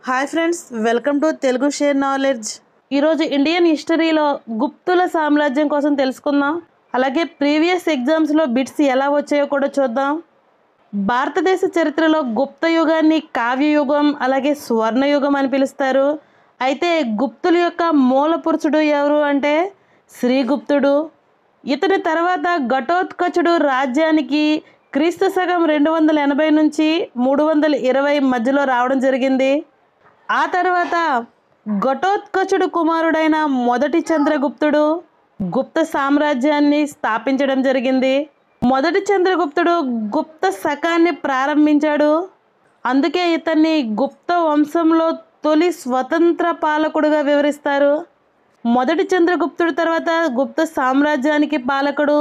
Hi friends, welcome to Telugu share knowledge. ఈరోజు Indian హిస్టరీలో గుప్తుల సామ్రాజ్యం కోసం తెలుసుకుందాం. అలాగే ప్రీవియస్ ఎగ్జామ్స్లో బిట్స్ ఎలా వచ్చాయో కూడా చూద్దాం. భారతదేశ చరిత్రలో గుప్త యుగాన్ని కావ్యయుగం అలాగే స్వర్ణయుగం అని పిలుస్తారు. అయితే గుప్తుల యొక్క మూల పురుషుడు ఎవరు అంటే శ్రీగుప్తుడు. ఇతని తర్వాత ఘటోత్కచుడు రాజ్యానికి క్రీస్తు శకం 280 నుంచి 320 మధ్యలో రావడం జరిగింది. ఆ తర్వాత ఘటోత్కచుడు కుమారుడైన మొదటి చంద్రగుప్తుడు గుప్త సామ్రాజ్యాన్ని స్థాపించడం జరిగింది. మొదటి చంద్రగుప్తుడు గుప్త శకాన్ని ప్రారంభించాడు. అందుకే ఇతన్ని గుప్త వంశంలో తొలి స్వతంత్ర పాలకుడుగా వివరిస్తారు. మొదటి చంద్రగుప్తుడు తర్వాత గుప్త సామ్రాజ్యానికి పాలకుడు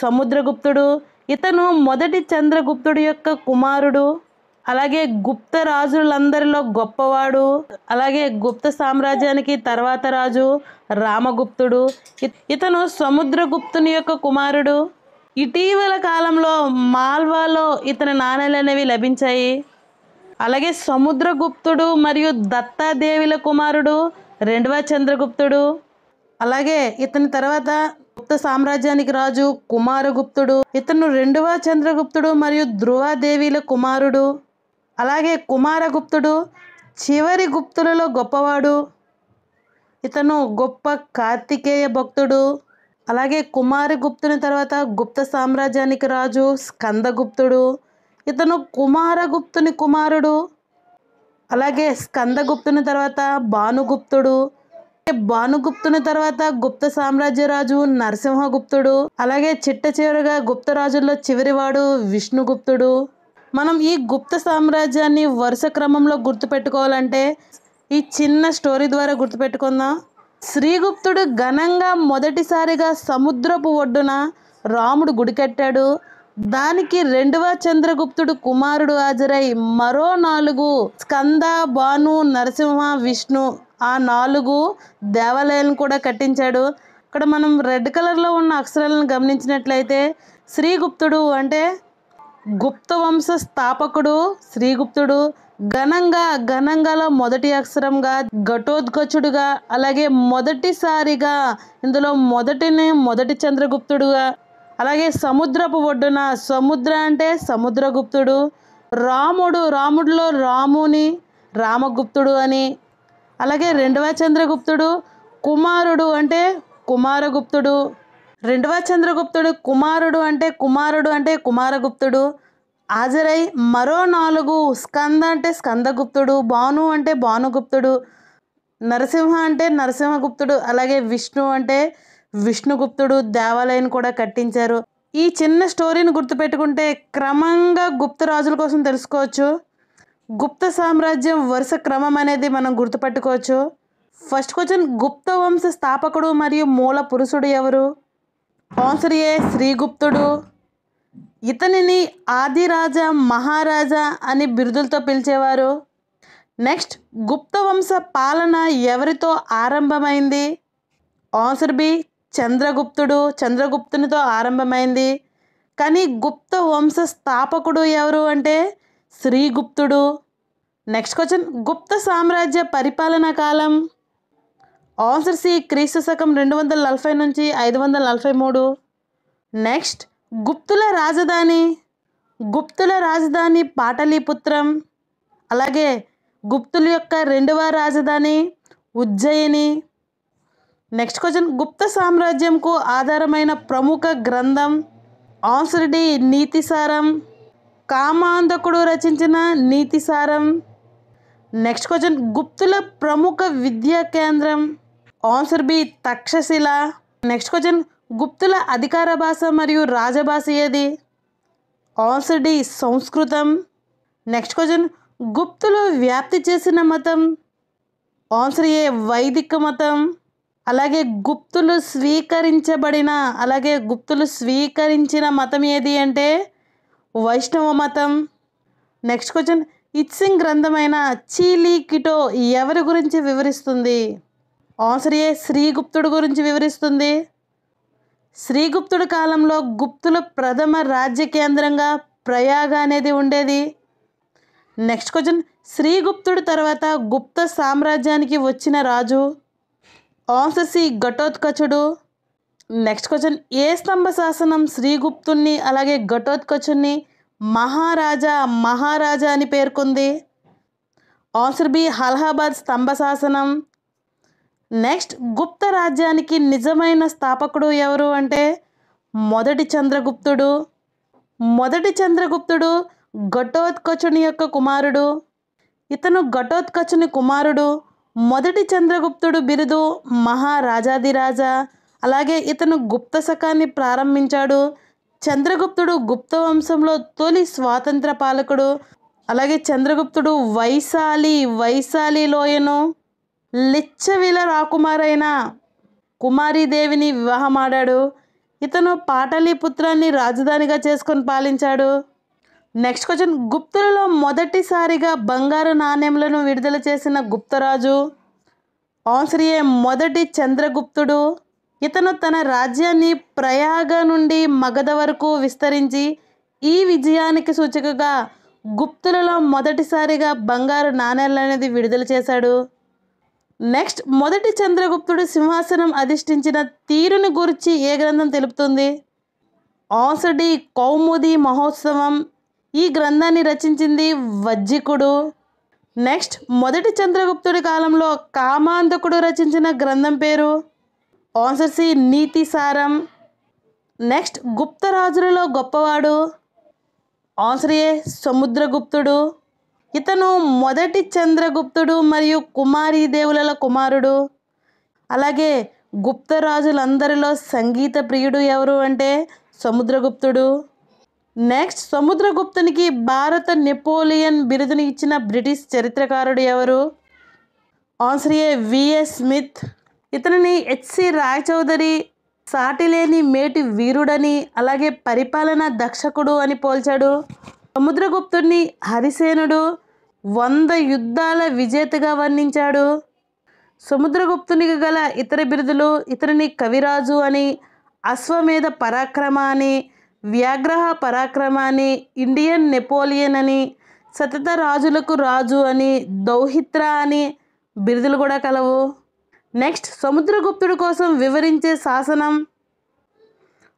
సముద్రగుప్తుడు. ఇతను మొదటి చంద్రగుప్తుడు యొక్క కుమారుడు. అలాగే గుప్త రాజులందరిలో గొప్పవాడు. అలాగే గుప్త సామ్రాజ్యానికి తర్వాత రాజు రామగుప్తుడు. ఇతను సముద్రగుప్తుని యొక్క కుమారుడు. ఇటీవల కాలంలో మాల్వాలో ఇతని నాణేలు అనేవి లభించాయి. అలాగే సముద్రగుప్తుడు మరియు దత్తాదేవిల కుమారుడు రెండవ చంద్రగుప్తుడు. అలాగే ఇతని తర్వాత గుప్త సామ్రాజ్యానికి రాజు కుమారగుప్తుడు. ఇతను రెండవ చంద్రగుప్తుడు మరియు ధ్రువాదేవిల కుమారుడు. అలాగే కుమారగుప్తుడు చివరి గుప్తులలో గొప్పవాడు. ఇతను గొప్ప కార్తికేయ భక్తుడు. అలాగే కుమారగుప్తుని తర్వాత గుప్త సామ్రాజ్యానికి రాజు స్కందగుప్తుడు. ఇతను కుమారగుప్తుని కుమారుడు. అలాగే స్కందగుప్తుని తర్వాత భానుగుప్తుడు. భానుగుప్తుని తర్వాత గుప్త సామ్రాజ్య రాజు నరసింహగుప్తుడు. అలాగే చిట్ట చివరిగా గుప్త రాజుల్లో చివరివాడు విష్ణుగుప్తుడు. మనం ఈ గుప్త సామ్రాజ్యాన్ని వరుస క్రమంలో గుర్తుపెట్టుకోవాలంటే ఈ చిన్న స్టోరీ ద్వారా గుర్తుపెట్టుకుందాం. శ్రీగుప్తుడు ఘనంగా మొదటిసారిగా సముద్రపు ఒడ్డున రాముడు గుడి కట్టాడు. దానికి రెండవ చంద్రగుప్తుడు కుమారుడు హాజరై మరో 4 స్కంద, భాను, నరసింహ, విష్ణు ఆ 4 దేవాలయాలను కూడా కట్టించాడు. ఇక్కడ మనం రెడ్ కలర్లో ఉన్న అక్షరాలను గమనించినట్లయితే శ్రీగుప్తుడు అంటే గుప్త వంశ స్థాపకుడు శ్రీగుప్తుడు. గణంగాలో మొదటి అక్షరంగా ఘటోత్కచుడుగా, అలాగే మొదటిసారిగా ఇందులో మొదటి చంద్రగుప్తుడుగా, అలాగే సముద్రపు ఒడ్డున సముద్ర అంటే సముద్రగుప్తుడు. రాముడిలో రాముని రామగుప్తుడు అని. అలాగే రెండవ చంద్రగుప్తుడు కుమారుడు అంటే కుమారగుప్తుడు. రెండవ చంద్రగుప్తుడు కుమారుడు అంటే కుమారగుప్తుడు హాజరై మరో 4 స్కంద అంటే స్కందగుప్తుడు, భాను అంటే భానుగుప్తుడు, నరసింహ అంటే నరసింహగుప్తుడు, అలాగే విష్ణు అంటే విష్ణుగుప్తుడు దేవాలయం కూడా కట్టించారు. ఈ చిన్న స్టోరీని గుర్తుపెట్టుకుంటే క్రమంగా గుప్త రాజుల కోసం తెలుసుకోవచ్చు. గుప్త సామ్రాజ్యం వరుస క్రమం అనేది మనం గుర్తుపెట్టుకోవచ్చు. ఫస్ట్ క్వశ్చన్, గుప్త వంశ స్థాపకుడు మరియు మూల పురుషుడు ఎవరు? ఆన్సర్ ఏ శ్రీగుప్తుడు. ఇతనిని ఆదిరాజా, మహారాజా అని బిరుదులతో పిలిచేవారు. నెక్స్ట్, గుప్త వంశ పాలన ఎవరితో ఆరంభమైంది? ఆన్సర్ బి చంద్రగుప్తునితో ఆరంభమైంది. కానీ గుప్త వంశ స్థాపకుడు ఎవరు అంటే శ్రీగుప్తుడు. నెక్స్ట్ క్వశ్చన్, గుప్త సామ్రాజ్య పరిపాలనా కాలం? ఆన్సర్ సి క్రీస్తు శకం 240 నుంచి 543. నెక్స్ట్, గుప్తుల రాజధాని పాటలీపుత్రం. అలాగే గుప్తుల యొక్క రెండవ రాజధాని ఉజ్జయిని. నెక్స్ట్ క్వశ్చన్, గుప్త సామ్రాజ్యంకు ఆధారమైన ప్రముఖ గ్రంథం? Answer D నీతిసారం. కామాంధకుడు రచించిన నీతిసారం. నెక్స్ట్ క్వశ్చన్, గుప్తుల ప్రముఖ విద్యా కేంద్రం? Answer B Takshashila. Next question, గుప్తుల అధికార భాష మరియు రాజభాష ఏది? ఆన్సర్ డి సంస్కృతం. నెక్స్ట్ క్వశ్చన్, గుప్తులు వ్యాప్తి చేసిన మతం? ఆన్సర్ ఏ వైదిక మతం. అలాగే గుప్తులు స్వీకరించిన మతం ఏది అంటే వైష్ణవ మతం. నెక్స్ట్ క్వశ్చన్, ఇత్సింగ్ గ్రంథమైన చీలీ కిటో ఎవరి గురించి వివరిస్తుంది? ఆన్సర్ ఏ శ్రీగుప్తుడు గురించి వివరిస్తుంది. శ్రీగుప్తుడి కాలంలో గుప్తుల ప్రథమ రాజ్య కేంద్రంగా ప్రయాగ అనేది ఉండేది. నెక్స్ట్ క్వశ్చన్, శ్రీగుప్తుడు తర్వాత గుప్త సామ్రాజ్యానికి వచ్చిన రాజు? ఆన్సర్ సి ఘటోత్కచుడు. నెక్స్ట్ క్వశ్చన్, ఏ స్తంభ శాసనం శ్రీగుప్తుణ్ణి అలాగే ఘటోత్కచుణ్ణి మహారాజా అని పేర్కొంది? ఆన్సర్ బి అలహాబాద్ స్తంభ శాసనం. నెక్స్ట్, గుప్త రాజ్యానికి నిజమైన స్థాపకుడు ఎవరు అంటే మొదటి చంద్రగుప్తుడు. మొదటి చంద్రగుప్తుడు ఘటోత్కచుని యొక్క కుమారుడు. ఇతను ఘటోత్కచుని కుమారుడు. మొదటి చంద్రగుప్తుడు బిరుదు మహారాజాదిరాజా. అలాగే ఇతను గుప్త శకాన్ని ప్రారంభించాడు. చంద్రగుప్తుడు గుప్త వంశంలో తొలి స్వాతంత్ర పాలకుడు. అలాగే చంద్రగుప్తుడు వైశాలి లోయను లిచ్చవిల రాకుమారైన కుమారీదేవిని వివాహమాడాడు. ఇతను పాటలీపుత్రాన్ని రాజధానిగా చేసుకొని పాలించాడు. నెక్స్ట్ క్వశ్చన్, గుప్తులలో మొదటిసారిగా బంగారు నాణ్యములను విడుదల చేసిన గుప్తరాజు? ఆన్సర్ ఏ మొదటి చంద్రగుప్తుడు. ఇతను తన రాజ్యాన్ని ప్రయాగ నుండి మగధ వరకు విస్తరించి ఈ విజయానికి సూచికగా గుప్తులలో మొదటిసారిగా బంగారు నాణేలు అనేది విడుదల చేశాడు. నెక్స్ట్, మొదటి చంద్రగుప్తుడు సింహాసనం అధిష్ఠించిన తీరుని గురించి ఏ గ్రంథం తెలుపుతుంది? ఆన్సర్ డి కౌముది మహోత్సవం. ఈ గ్రంథాన్ని రచించింది వజ్జికుడు. నెక్స్ట్, మొదటి చంద్రగుప్తుడి కాలంలో కామాంధకుడు రచించిన గ్రంథం పేరు? ఆన్సర్ సి నీతిసారం. నెక్స్ట్, గుప్త రాజులలో గొప్పవాడు? ఆన్సర్ ఏ సముద్రగుప్తుడు. ఇతను మొదటి చంద్రగుప్తుడు మరియు కుమారీదేవుల కుమారుడు. అలాగే గుప్త రాజులందరిలో సంగీత ప్రియుడు ఎవరు అంటే సముద్రగుప్తుడు. నెక్స్ట్, సముద్రగుప్తునికి భారత నెపోలియన్ బిరుదుని ఇచ్చిన బ్రిటిష్ చరిత్రకారుడు ఎవరు? ఆన్సర్ ఏ విఎస్ స్మిత్. ఇతనిని హెచ్సి రాయచౌదరి సాటిలేని మేటి వీరుడని అలాగే పరిపాలనా దక్షకుడు అని పోల్చాడు. సముద్రగుప్తుడిని హరిసేనుడు 100 యుద్ధాల విజేతగా వర్ణించాడు. సముద్రగుప్తునికి గల ఇతర బిరుదులు ఇతనిని కవిరాజు అని, అశ్వమేధ పరాక్రమ అని, వ్యాఘ్రహ పరాక్రమ అని, ఇండియన్ నెపోలియన్ అని, సతత రాజులకు రాజు అని, దౌహిత్ర అని బిరుదులు కూడా కలవు. నెక్స్ట్, సముద్రగుప్తుడి కోసం వివరించే శాసనం?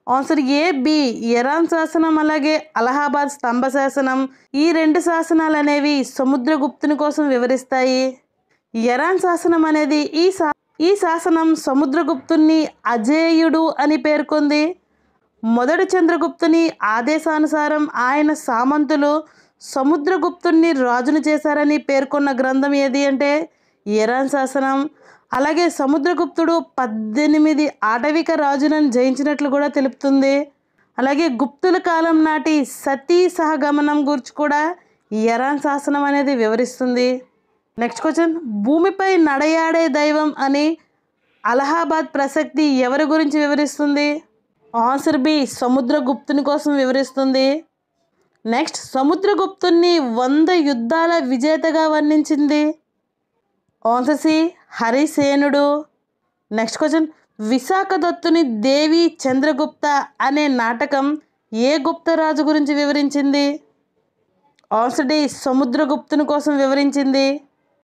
ఆన్సర్ ఏ బి ఎరాన్ శాసనం అలాగే అలహాబాద్ స్తంభ శాసనం. ఈ 2 శాసనాలు అనేవి సముద్రగుప్తుని కోసం వివరిస్తాయి. ఎరాన్ శాసనం అనేది ఈ శాసనం సముద్రగుప్తుని అజేయుడు అని పేర్కొంది. మొదటి చంద్రగుప్తుని ఆదేశానుసారం ఆయన సామంతులు సముద్రగుప్తుని రాజును చేశారని పేర్కొన్న గ్రంథం ఏది అంటే ఎరాన్ శాసనం. అలాగే సముద్రగుప్తుడు 18 ఆటవిక రాజులను జయించినట్లు కూడా తెలుపుతుంది. అలాగే గుప్తుల కాలం నాటి సతీ సహగమనం గురించి కూడా ఎరాన్ శాసనం అనేది వివరిస్తుంది. నెక్స్ట్ క్వశ్చన్, భూమిపై నడయాడే దైవం అని అలహాబాద్ ప్రసక్తి ఎవరి గురించి వివరిస్తుంది? ఆన్సర్ బి సముద్రగుప్తుని కోసం వివరిస్తుంది. నెక్స్ట్, సముద్రగుప్తుని 100 యుద్ధాల విజేతగా వర్ణించింది? ఆన్సర్ సి హరిసేనుడు. నెక్స్ట్ క్వశ్చన్, విశాఖదత్తుని దేవి చంద్రగుప్త అనే నాటకం ఏ గుప్తరాజు గురించి వివరించింది? ఆన్సర్ డి సముద్రగుప్తుని కోసం వివరించింది.